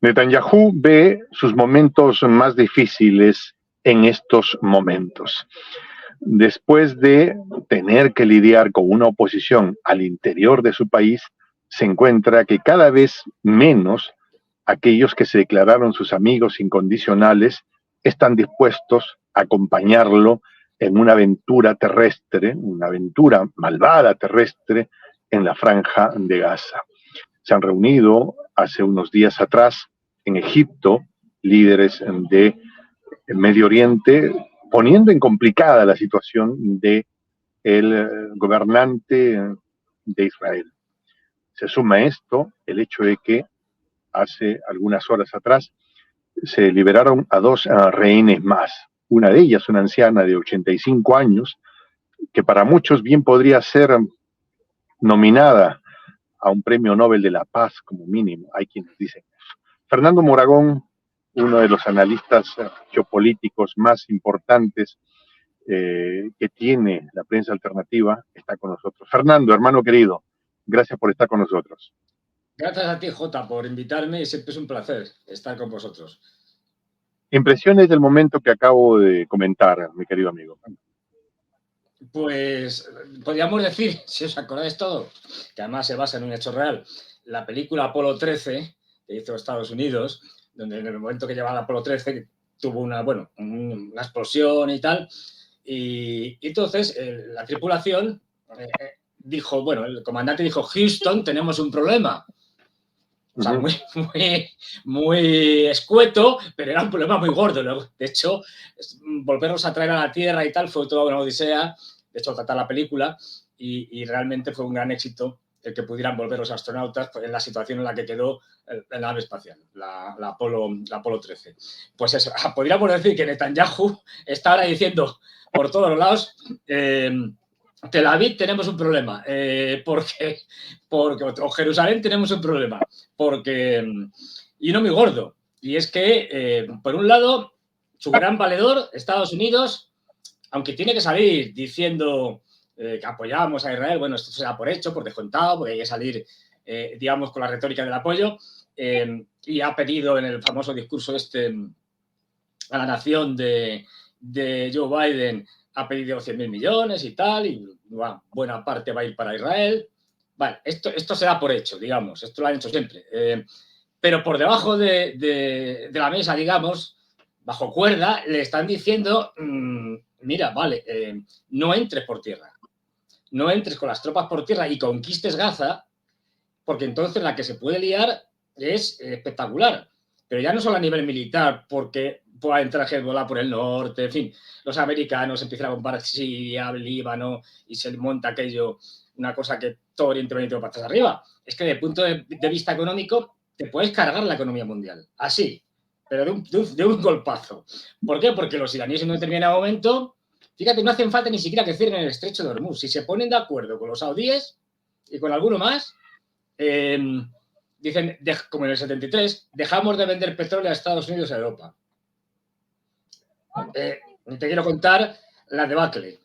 Netanyahu ve sus momentos más difíciles en estos momentos. Después de tener que lidiar con una oposición al interior de su país, se encuentra que cada vez menos aquellos que se declararon sus amigos incondicionales están dispuestos a acompañarlo en una aventura terrestre, una aventura malvada terrestre en la Franja de Gaza. Se han reunido hace unos días atrás en Egipto líderes de Medio Oriente, poniendo en complicada la situación de el gobernante de Israel. Se suma a esto el hecho de que hace algunas horas atrás se liberaron a dos rehenes más. Una de ellas, una anciana de 85 años, que para muchos bien podría ser nominada a un premio Nobel de la Paz como mínimo. Hay quienes dicen eso. Fernando Moragón, uno de los analistas geopolíticos más importantes que tiene la prensa alternativa, está con nosotros. Fernando, hermano querido, gracias por estar con nosotros. Gracias a ti, Jota, por invitarme y siempre es un placer estar con vosotros. Impresiones del momento que acabo de comentar, mi querido amigo. Pues podríamos decir, si os acordáis todo, que además se basa en un hecho real, la película Apolo 13, que hizo Estados Unidos, donde en el momento que llevaba Apolo 13 tuvo una explosión y tal, y entonces la tripulación dijo, bueno, el comandante dijo, Houston, tenemos un problema. O sea, muy escueto, pero era un problema muy gordo. ¿No? De hecho, volverlos a traer a la Tierra y tal fue toda una odisea. De hecho, tratar la película y realmente fue un gran éxito el que pudieran volver los astronautas en la situación en la que quedó la nave espacial, la Apolo 13. Pues eso, podríamos decir que Netanyahu está ahora diciendo por todos los lados... Tel Aviv tenemos un problema, porque o Jerusalén tenemos un problema, y no muy gordo. Y es que, por un lado, su gran valedor, Estados Unidos, aunque tiene que salir diciendo que apoyamos a Israel, bueno, esto se da por hecho, por descontado, porque hay que salir, digamos, con la retórica del apoyo, y ha pedido en el famoso discurso a la nación de Joe Biden, ha pedido 100.000 millones y tal, y buena parte va a ir para Israel. Vale, esto se da por hecho, digamos, esto lo han hecho siempre. Pero por debajo de la mesa, digamos, bajo cuerda, le están diciendo, mira, vale, no entres por tierra, no entres con las tropas por tierra y conquistes Gaza, porque entonces la que se puede liar es espectacular. Pero ya no solo a nivel militar, porque pueda entrar Hezbollah por el norte, en fin, los americanos empiezan a bombardear Siria, Líbano, y se monta aquello, una cosa que todo Oriente Medio patas arriba. Es que desde el punto de vista económico te puedes cargar la economía mundial, así, pero de un golpazo. ¿Por qué? Porque los iraníes en un determinado momento, fíjate, no hacen falta ni siquiera que cierren el estrecho de Hormuz. Si se ponen de acuerdo con los saudíes y con alguno más, dicen, como en el 73, dejamos de vender petróleo a Estados Unidos y a Europa. Te quiero contar la debacle.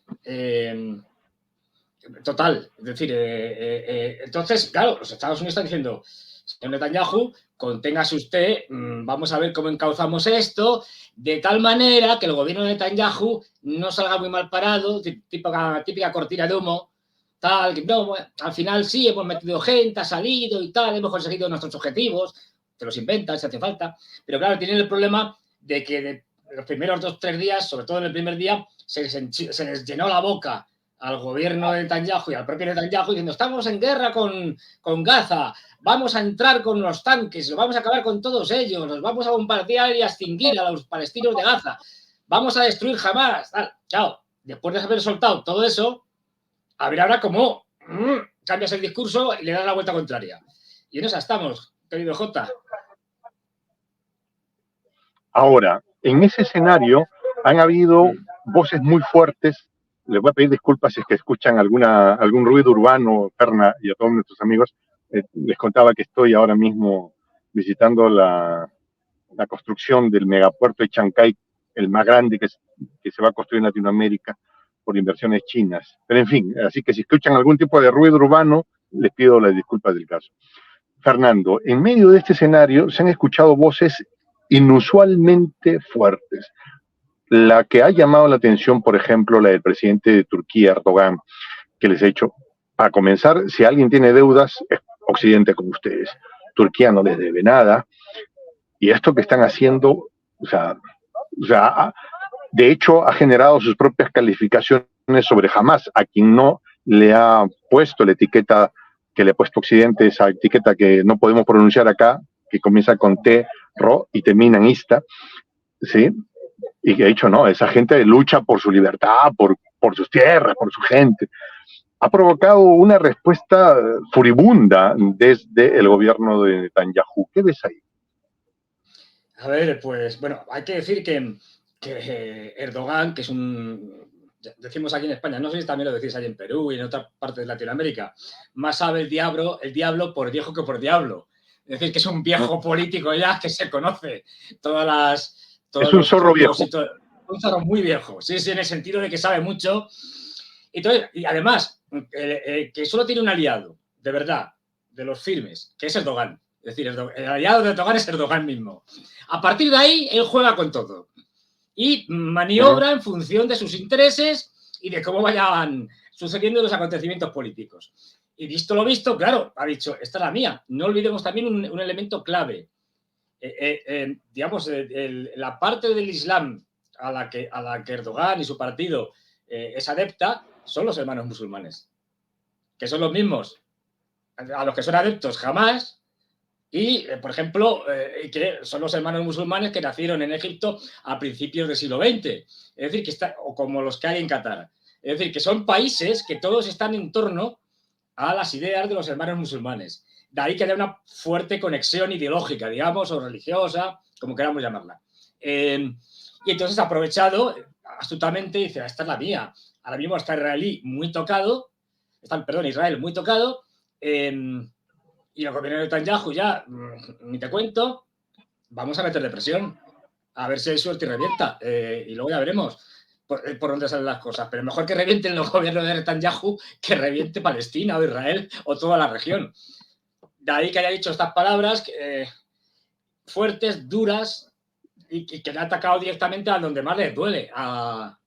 Total. Es decir, entonces, claro, los Estados Unidos están diciendo, señor Netanyahu, conténgase usted, vamos a ver cómo encauzamos esto, de tal manera que el gobierno de Netanyahu no salga muy mal parado, típica cortina de humo, tal, que no, al final sí, hemos metido gente, ha salido y tal, hemos conseguido nuestros objetivos, te los inventan si hace falta, pero claro, tienen el problema de que de los primeros 2 o 3 días, sobre todo en el primer día, se les llenó la boca al gobierno de Netanyahu y al propio Netanyahu diciendo, estamos en guerra con Gaza, vamos a entrar con los tanques, lo vamos a acabar con todos ellos, los vamos a bombardear y a extinguir a los palestinos de Gaza, vamos a destruir Hamas, tal. Claro, después de haber soltado todo eso, a ver ahora cómo cambias el discurso y le das la vuelta contraria. Y en esa estamos, querido Jota. Ahora, en ese escenario han habido voces muy fuertes. Les voy a pedir disculpas si es que escuchan algún ruido urbano, Ferna, y a todos nuestros amigos. Les contaba que estoy ahora mismo visitando la construcción del megapuerto de Chancay, el más grande que se va a construir en Latinoamérica por inversiones chinas. Pero en fin, así que si escuchan algún tipo de ruido urbano, les pido las disculpas del caso. Fernando, en medio de este escenario se han escuchado voces inusualmente fuertes. La que ha llamado la atención, por ejemplo, la del presidente de Turquía, Erdogan, que les ha dicho, para comenzar, si alguien tiene deudas, es Occidente con ustedes. Turquía no les debe nada. Y esto que están haciendo, de hecho, ha generado sus propias calificaciones sobre Hamas, a quien no le ha puesto la etiqueta que le ha puesto Occidente, esa etiqueta que no podemos pronunciar acá, que comienza con T, Ro y termina en Ista, ¿sí? Y que ha dicho, no, esa gente lucha por su libertad, por sus tierras, por su gente. Ha provocado una respuesta furibunda desde el gobierno de Netanyahu. ¿Qué ves ahí? A ver, pues bueno, hay que decir que Erdogan, que es decimos aquí en España, no sé si también lo decís ahí en Perú y en otras partes de Latinoamérica, más sabe el diablo por viejo que por diablo. Es decir, que es un viejo político ya que se conoce es un zorro viejo. Un zorro muy viejo, sí, en el sentido de que sabe mucho. Y además, que solo tiene un aliado, de verdad, de los firmes, que es Erdogan. Es decir, el aliado de Erdogan es Erdogan mismo. A partir de ahí, él juega con todo. Y maniobra en función de sus intereses y de cómo vayan sucediendo los acontecimientos políticos. Y visto lo visto, claro, ha dicho, esta es la mía. No olvidemos también un elemento clave. Digamos, la parte del Islam a la que Erdogan y su partido es adepta son los hermanos musulmanes, que son los mismos a los que son adeptos jamás. Y, por ejemplo, que son los hermanos musulmanes que nacieron en Egipto a principios del siglo XX. Es decir, o como los que hay en Qatar. Es decir, que son países que todos están en torno a las ideas de los hermanos musulmanes. De ahí que haya una fuerte conexión ideológica, digamos, o religiosa, como queramos llamarla. Y entonces ha aprovechado astutamente y dice, esta es la mía. Ahora mismo está Israel muy tocado, y el gobierno de Netanyahu ya, ni te cuento, vamos a meterle presión, a ver si hay suerte y revienta, y luego ya veremos por dónde salen las cosas, pero mejor que revienten el gobierno de Netanyahu que reviente Palestina o Israel o toda la región. De ahí que haya dicho estas palabras fuertes, duras, y que le ha atacado directamente a donde más le duele, a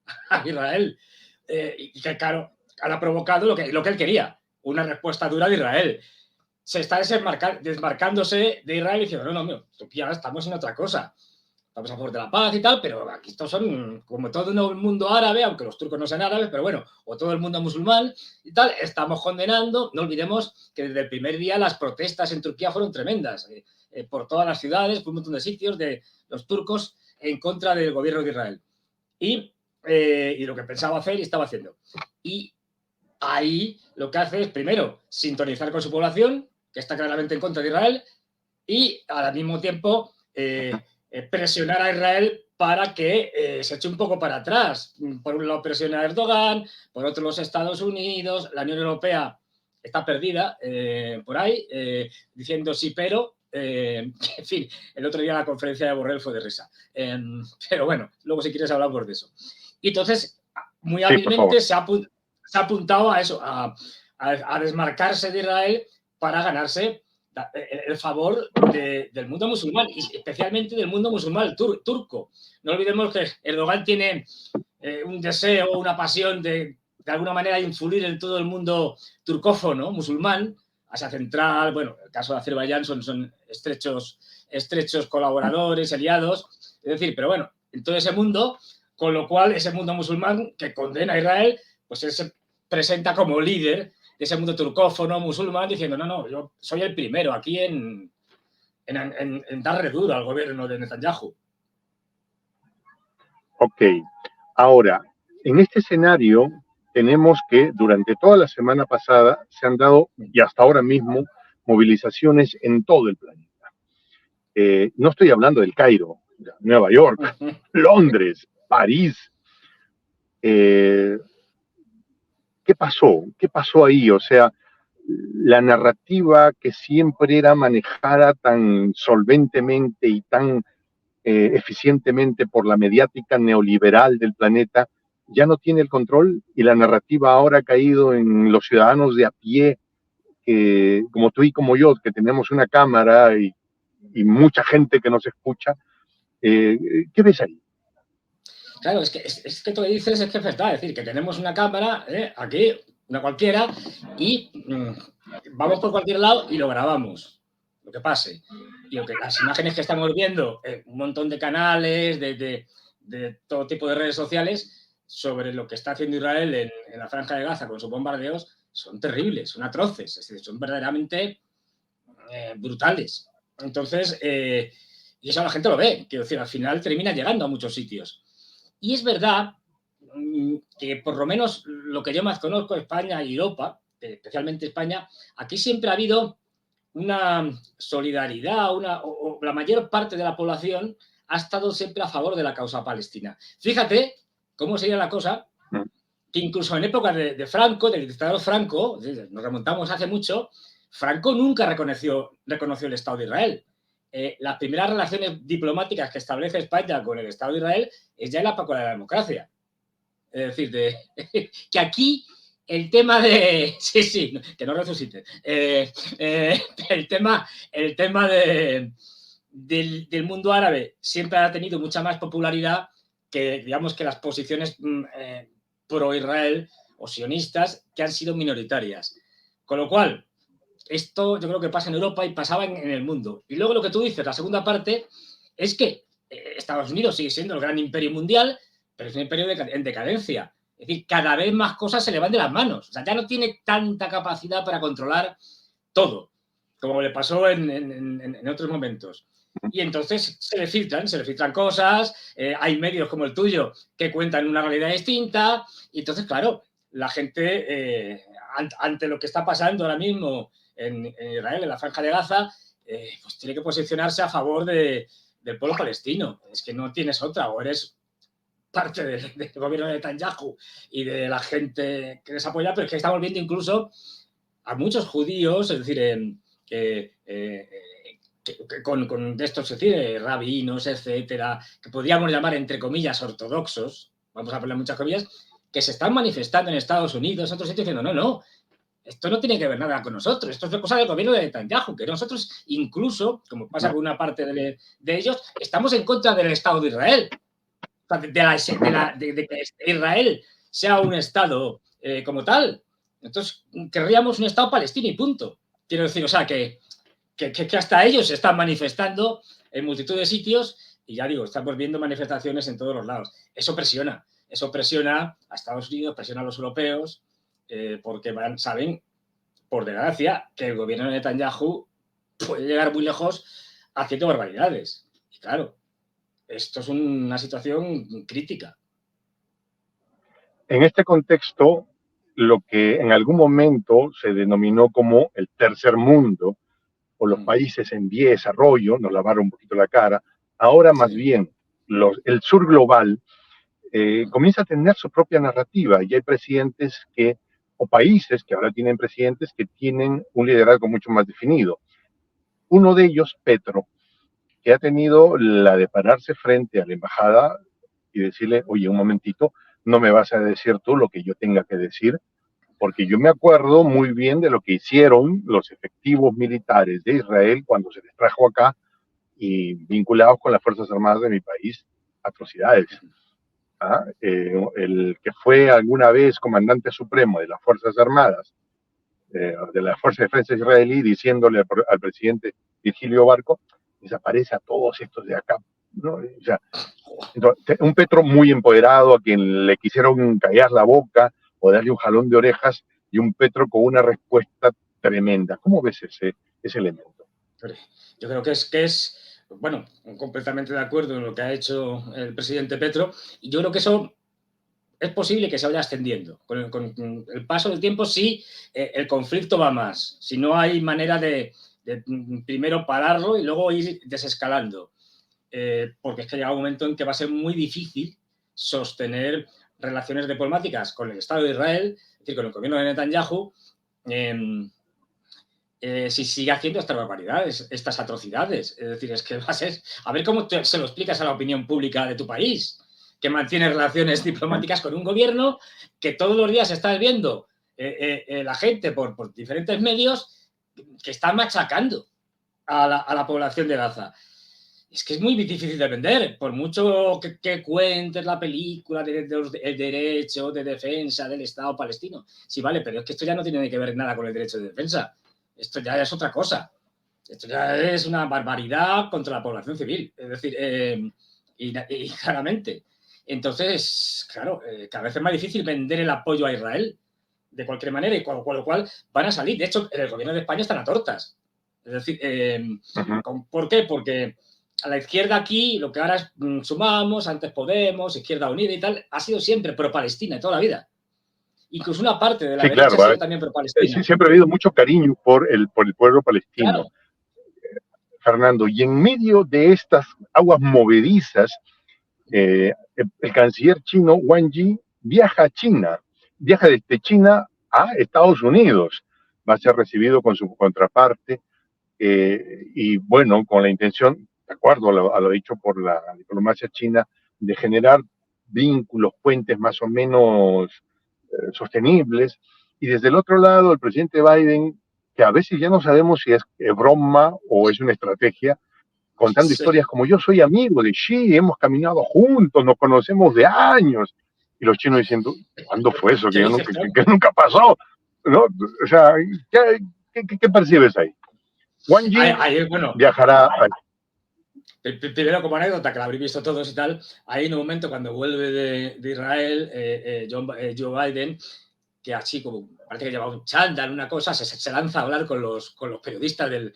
Israel, y que claro, ha provocado lo que él quería, una respuesta dura de Israel. Se está desmarcándose de Israel y diciendo, no, ya estamos en otra cosa. Estamos a favor de la paz y tal, pero aquí estos son como todo el mundo árabe, aunque los turcos no sean árabes, pero bueno, o todo el mundo musulmán y tal, estamos condenando. No olvidemos que desde el primer día las protestas en Turquía fueron tremendas, por todas las ciudades, por un montón de sitios de los turcos en contra del gobierno de Israel. Y lo que pensaba hacer y estaba haciendo. Y ahí lo que hace es, primero, sintonizar con su población, que está claramente en contra de Israel, y al mismo tiempo presionar a Israel para que se eche un poco para atrás. Por un lado presiona a Erdogan, por otro los Estados Unidos, la Unión Europea está perdida por ahí, diciendo sí, pero, en fin, el otro día la conferencia de Borrell fue de risa. Pero bueno, luego si quieres hablamos de eso. Y entonces, muy hábilmente se ha apuntado a eso, a desmarcarse de Israel para ganarse el favor del mundo musulmán, y especialmente del mundo musulmán turco. No olvidemos que Erdogan tiene un deseo, una pasión de alguna manera influir en todo el mundo turcófono, musulmán, Asia Central, bueno, el caso de Azerbaiyán son estrechos colaboradores, aliados, es decir, pero bueno, en todo ese mundo, con lo cual ese mundo musulmán que condena a Israel, pues él se presenta como líder de ese mundo turcófono, musulmán, diciendo, no, yo soy el primero aquí en darle duro al gobierno de Netanyahu. Ok, ahora, en este escenario tenemos que durante toda la semana pasada se han dado, y hasta ahora mismo, movilizaciones en todo el planeta. No estoy hablando del Cairo, Nueva York, Londres, París. ¿Qué pasó? ¿Qué pasó ahí? O sea, la narrativa que siempre era manejada tan solventemente y tan eficientemente por la mediática neoliberal del planeta, ya no tiene el control, y la narrativa ahora ha caído en los ciudadanos de a pie que, como tú y como yo, que tenemos una cámara y mucha gente que nos escucha, ¿qué ves ahí? Claro, es que tú lo que dices es que es verdad, es decir, que tenemos una cámara, aquí, una cualquiera, y vamos por cualquier lado y lo grabamos, lo que pase. Y las imágenes que estamos viendo, un montón de canales, de todo tipo de redes sociales, sobre lo que está haciendo Israel en la Franja de Gaza con sus bombardeos, son terribles, son atroces, es decir, son verdaderamente brutales. Entonces, y eso la gente lo ve, quiero decir, al final termina llegando a muchos sitios. Y es verdad que por lo menos lo que yo más conozco, España y Europa, especialmente España, aquí siempre ha habido una solidaridad, o la mayor parte de la población ha estado siempre a favor de la causa palestina. Fíjate cómo sería la cosa, que incluso en época de Franco, del dictador Franco, nos remontamos hace mucho, Franco nunca reconoció el Estado de Israel. Las primeras relaciones diplomáticas que establece España con el Estado de Israel es ya en la época de la democracia. Es decir, que aquí el tema de... Sí, que no resucite. El tema del mundo árabe siempre ha tenido mucha más popularidad que, digamos, que las posiciones pro-Israel o sionistas que han sido minoritarias. Con lo cual, esto yo creo que pasa en Europa y pasaba en el mundo. Y luego lo que tú dices, la segunda parte, es que Estados Unidos sigue siendo el gran imperio mundial, pero es un imperio en decadencia. Es decir, cada vez más cosas se le van de las manos. O sea, ya no tiene tanta capacidad para controlar todo, como le pasó en otros momentos. Y entonces se le filtran cosas, hay medios como el tuyo que cuentan una realidad distinta, y entonces, claro, la gente, ante lo que está pasando ahora mismo en Israel, en la Franja de Gaza, pues tiene que posicionarse a favor del pueblo palestino. Es que no tienes otra, o eres parte del gobierno de Netanyahu y de la gente que les apoya, pero es que estamos viendo incluso a muchos judíos, es decir, con de estos, es decir, rabinos, etcétera, que podríamos llamar entre comillas ortodoxos, vamos a poner muchas comillas, que se están manifestando en Estados Unidos, en otros sitios, diciendo, no, esto no tiene que ver nada con nosotros, esto es cosa del gobierno de Netanyahu, que nosotros incluso, como pasa con una parte de ellos, estamos en contra del Estado de Israel, de que Israel sea un Estado como tal. Entonces, querríamos un Estado palestino y punto. Quiero decir, o sea, que hasta ellos se están manifestando en multitud de sitios y ya digo, estamos viendo manifestaciones en todos los lados. Eso presiona a Estados Unidos, presiona a los europeos, porque saben, por desgracia, que el gobierno de Netanyahu puede llegar muy lejos haciendo barbaridades. Y claro, esto es una situación crítica. En este contexto, lo que en algún momento se denominó como el tercer mundo o los países en vía de desarrollo, nos lavaron un poquito la cara, ahora más bien el sur global comienza a tener su propia narrativa y hay presidentes o países que ahora tienen presidentes que tienen un liderazgo mucho más definido. Uno de ellos, Petro, que ha tenido la de pararse frente a la embajada y decirle, oye, un momentito, no me vas a decir tú lo que yo tenga que decir, porque yo me acuerdo muy bien de lo que hicieron los efectivos militares de Israel cuando se les trajo acá y vinculados con las Fuerzas Armadas de mi país, atrocidades. El que fue alguna vez comandante supremo de las Fuerzas Armadas, de la Fuerza de Defensa israelí, diciéndole al presidente Virgilio Barco, desaparece a todos estos de acá, ¿no? O sea, entonces, un Petro muy empoderado a quien le quisieron callar la boca o darle un jalón de orejas y un Petro con una respuesta tremenda. ¿Cómo ves ese elemento? Yo creo que es, bueno, completamente de acuerdo en lo que ha hecho el presidente Petro, y yo creo que eso es posible que se vaya extendiendo. Con el paso del tiempo, sí, el conflicto va más. Si no hay manera de primero pararlo y luego ir desescalando. Porque es que llega un momento en que va a ser muy difícil sostener relaciones diplomáticas con el Estado de Israel, es decir, con el gobierno de Netanyahu, si sigue haciendo estas barbaridades, estas atrocidades. Es decir, es que va a ser... A ver cómo se lo explicas a la opinión pública de tu país, que mantiene relaciones diplomáticas con un gobierno que todos los días estás viendo la gente por diferentes medios que están machacando a la población de Gaza. Es que es muy difícil de vender, por mucho que cuentes la película del derecho de defensa del Estado palestino. Sí, vale, pero es que esto ya no tiene que ver nada con el derecho de defensa. Esto ya es otra cosa. Esto ya es una barbaridad contra la población civil. Es decir, y claramente. Entonces, claro, cada vez es más difícil vender el apoyo a Israel de cualquier manera, y con lo cual van a salir. De hecho, en el gobierno de España están a tortas. Es decir, ¿por qué? Porque a la izquierda aquí, lo que ahora es Sumamos, antes Podemos, Izquierda Unida y tal, ha sido siempre pro-Palestina toda la vida. Incluso una parte de la derecha claro, ha sido también pro-Palestina. Siempre ha habido mucho cariño por el pueblo palestino, claro. Fernando. Y en medio de estas aguas movedizas, el canciller chino Wang Yi viaja a China, viaja desde China a Estados Unidos, va a ser recibido con su contraparte y bueno, con la intención, de acuerdo a lo dicho por la diplomacia china, de generar vínculos, puentes más o menos sostenibles. Y desde el otro lado, el presidente Biden, que a veces ya no sabemos si es broma o es una estrategia, contando historias como yo soy amigo de Xi, hemos caminado juntos, nos conocemos de años. Y los chinos diciendo, ¿cuándo fue eso? Que nunca pasó. ¿No? O sea, ¿qué percibes ahí? Wang Yi viajará a... Primero, como anécdota, que la habréis visto todos y tal, hay un momento cuando vuelve de Israel Joe Biden, que así como parece que lleva un chándal, una cosa, se lanza a hablar con los periodistas del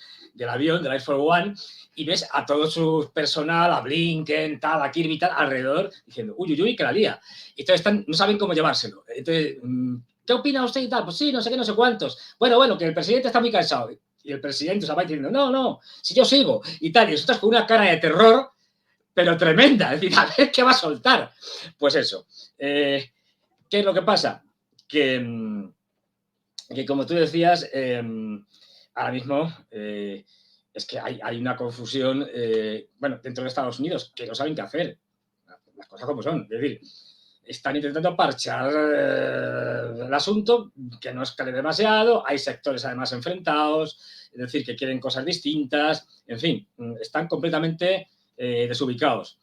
avión, del Air Force One, y ves a todo su personal, a Blinken, tal, a Kirby, tal, alrededor, diciendo, uy, que la lía. Y entonces no saben cómo llevárselo. Entonces, ¿qué opina usted y tal? Pues sí, no sé qué, no sé cuántos. Bueno, que el presidente está muy cansado. Y el presidente se va diciendo, no, si yo sigo y tal, y nosotros con una cara de terror, pero tremenda, es decir, a ver qué va a soltar. Pues eso. ¿Qué es lo que pasa? Que como tú decías, ahora mismo es que hay una confusión, dentro de Estados Unidos, que no saben qué hacer. Las cosas como son. Es decir, están intentando parchar el asunto, que no escale demasiado, hay sectores además enfrentados, es decir, que quieren cosas distintas, en fin, están completamente desubicados.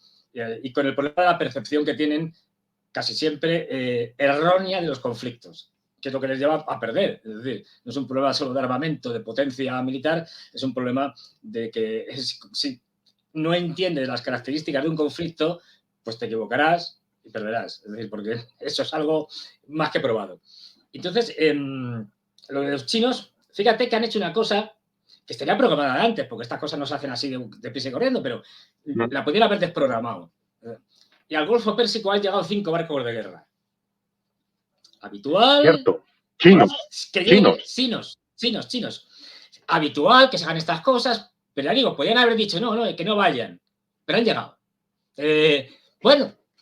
Y con el problema de la percepción que tienen casi siempre errónea de los conflictos, que es lo que les lleva a perder. Es decir, no es un problema solo de armamento, de potencia militar, es un problema de que si no entiendes las características de un conflicto, pues te equivocarás y perderás. Es decir, porque eso es algo más que probado. Entonces, lo de los chinos, fíjate que han hecho una cosa que estaría programada antes, porque estas cosas no se hacen así de prisa y corriendo, pero la pudieron haber desprogramado. Y al Golfo Pérsico han llegado 5 barcos de guerra. Habitual. Cierto. Chinos. Habitual que se hagan estas cosas, pero ya digo, podrían haber dicho no, que no vayan, pero han llegado.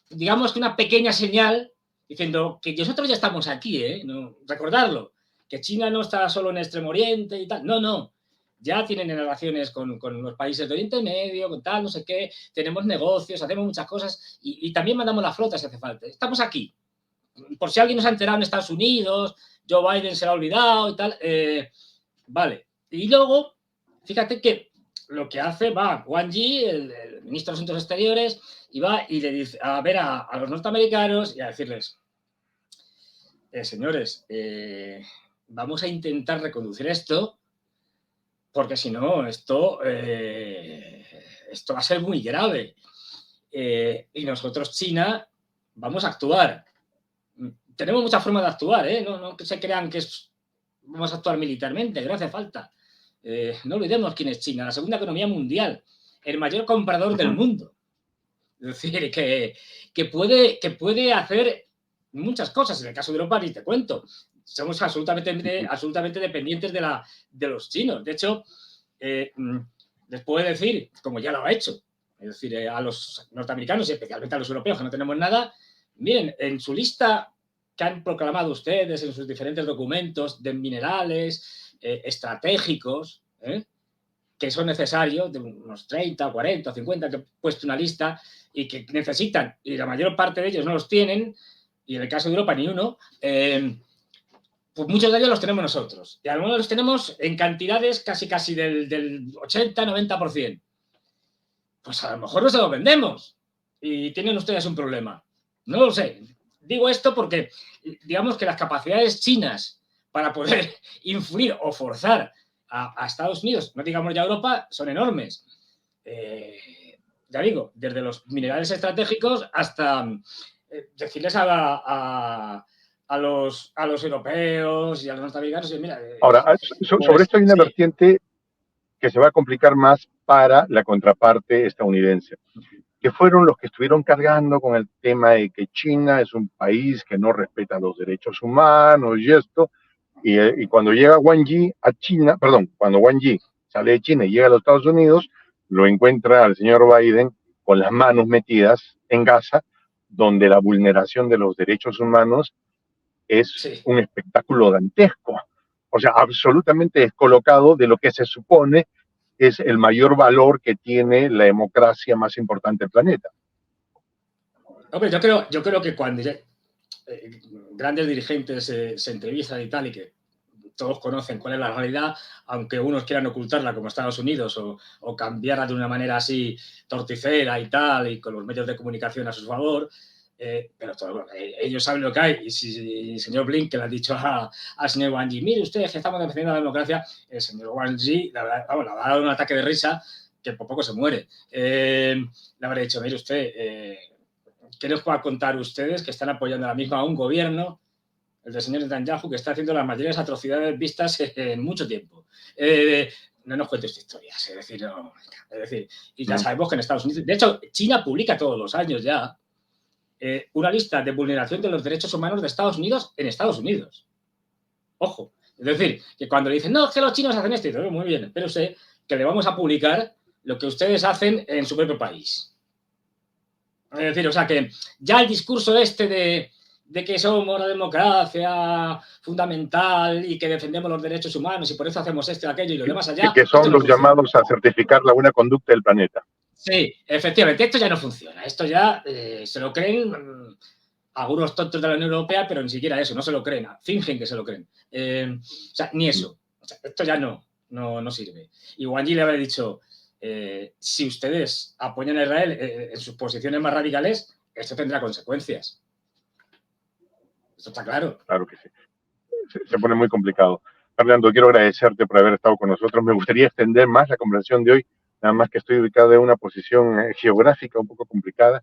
Digamos que una pequeña señal diciendo que nosotros ya estamos aquí, no, recordarlo, que China no está solo en Extremo Oriente y tal, no. Ya tienen relaciones con los países de Oriente Medio, con tal, no sé qué, tenemos negocios, hacemos muchas cosas y también mandamos la flota si hace falta. Estamos aquí. Por si alguien nos ha enterado en Estados Unidos, Joe Biden se lo ha olvidado y tal. Vale. Y luego, fíjate que lo que hace Wang Yi, el ministro de Asuntos Exteriores, y va y le dice a ver a los norteamericanos y a decirles, señores, vamos a intentar reconducir esto, porque si no, esto va a ser muy grave. Y nosotros, China, vamos a actuar. Tenemos muchas formas de actuar, no que se crean que vamos a actuar militarmente, que no hace falta. No olvidemos quién es China, la segunda economía mundial, el mayor comprador del mundo. Es decir, que puede hacer muchas cosas. En el caso de Europa, ni te cuento. Somos absolutamente dependientes de los chinos. De hecho, les puedo decir, como ya lo ha hecho, es decir, a los norteamericanos y especialmente a los europeos que no tenemos nada, miren, en su lista que han proclamado ustedes en sus diferentes documentos de minerales estratégicos, que son necesarios, de unos 30, 40, 50, que he puesto una lista y que necesitan, y la mayor parte de ellos no los tienen, y en el caso de Europa ni uno, pues muchos de ellos los tenemos nosotros. Y algunos los tenemos en cantidades casi del 80-90%. Pues a lo mejor no se los vendemos y tienen ustedes un problema. No lo sé. Digo esto porque digamos que las capacidades chinas para poder influir o forzar a Estados Unidos, no digamos ya Europa, son enormes. Ya digo, desde los minerales estratégicos hasta decirles a los europeos y a los norteamericanos, mira, Ahora, sobre pues esto hay una sí, vertiente que se va a complicar más para la contraparte estadounidense, que fueron los que estuvieron cargando con el tema de que China es un país que no respeta los derechos humanos y esto, y cuando llega Wang Yi a China, perdón, cuando Wang Yi sale de China y llega a los Estados Unidos, lo encuentra al señor Biden con las manos metidas en Gaza, donde la vulneración de los derechos humanos es sí. un espectáculo dantesco, o sea, absolutamente descolocado de lo que se supone es el mayor valor que tiene la democracia más importante del planeta. Hombre, yo creo que cuando grandes dirigentes se entrevistan y tal, y que todos conocen cuál es la realidad, aunque unos quieran ocultarla como Estados Unidos o cambiarla de una manera así torticera y tal, y con los medios de comunicación a su favor, pero ellos saben lo que hay. Y si el señor Blinken le ha dicho al señor Wang Yi, mire usted, que estamos defendiendo la democracia, el señor Wang Yi le habrá dado un ataque de risa que por poco se muere. Le habrá dicho, mire usted, ¿qué les puedo contar ustedes que están apoyando ahora mismo a un gobierno, el del señor Netanyahu, que está haciendo las mayores atrocidades vistas en mucho tiempo? No nos cuentes historias, es decir, no, es decir, y ya sabemos que en Estados Unidos, de hecho, China publica todos los años ya una lista de vulneración de los derechos humanos de Estados Unidos en Estados Unidos. Ojo, es decir, que cuando le dicen, no, que los chinos hacen esto, y todo, muy bien, pero sé que le vamos a publicar lo que ustedes hacen en su propio país. Es decir, o sea que ya el discurso este de que somos la democracia fundamental y que defendemos los derechos humanos y por eso hacemos esto y aquello y lo demás allá, Que esto son no los funciona. llamados a certificar la buena conducta del planeta. Sí, efectivamente, esto ya no funciona. Esto ya se lo creen algunos tontos de la Unión Europea, pero ni siquiera eso, no se lo creen, fingen que se lo creen. O sea, ni eso. O sea, esto ya no sirve. Y Wang Yi le había dicho, si ustedes apoyan a Israel en sus posiciones más radicales, esto tendrá consecuencias. Esto está claro. Claro que sí. Se pone muy complicado. Fernando, quiero agradecerte por haber estado con nosotros. Me gustaría extender más la conversación de hoy, nada más que estoy ubicado en una posición geográfica un poco complicada,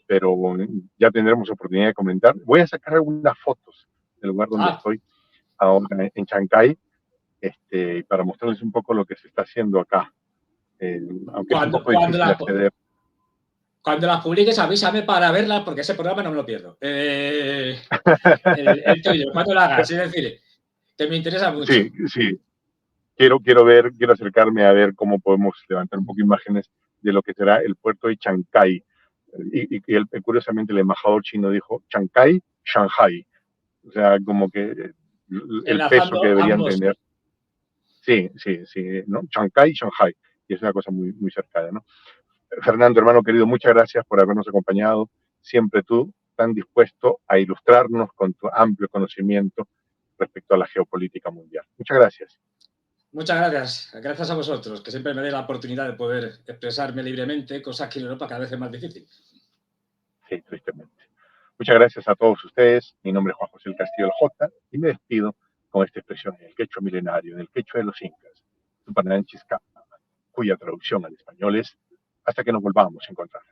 pero ya tendremos oportunidad de comentar. Voy a sacar algunas fotos del lugar donde estoy ahora en Chancay, para mostrarles un poco lo que se está haciendo acá, aunque es un poco difícil acceder. Cuando las publiques, avísame para verlas, porque ese programa no me lo pierdo. El tuyo, cuando lo hagas, es decir, que me interesa mucho. Sí, sí. Quiero acercarme a ver cómo podemos levantar un poco imágenes de lo que será el puerto de Chancay. Curiosamente el embajador chino dijo Chancay, Shanghai. O sea, como que el peso que Enlazando deberían ambos. tener. Sí, ¿no? Chancay, Shanghai. Y es una cosa muy, muy cercana, ¿no? Fernando, hermano querido, muchas gracias por habernos acompañado. Siempre tú tan dispuesto a ilustrarnos con tu amplio conocimiento respecto a la geopolítica mundial. Muchas gracias. Muchas gracias. Gracias a vosotros, que siempre me dé la oportunidad de poder expresarme libremente, cosa que en Europa cada vez es más difícil. Sí, tristemente. Muchas gracias a todos ustedes. Mi nombre es Juan José el Castillo del J y me despido con esta expresión en el quechua milenario, en el quechua de los incas, Tupananchis Capa, cuya traducción al español es hasta que nos volvamos a encontrar.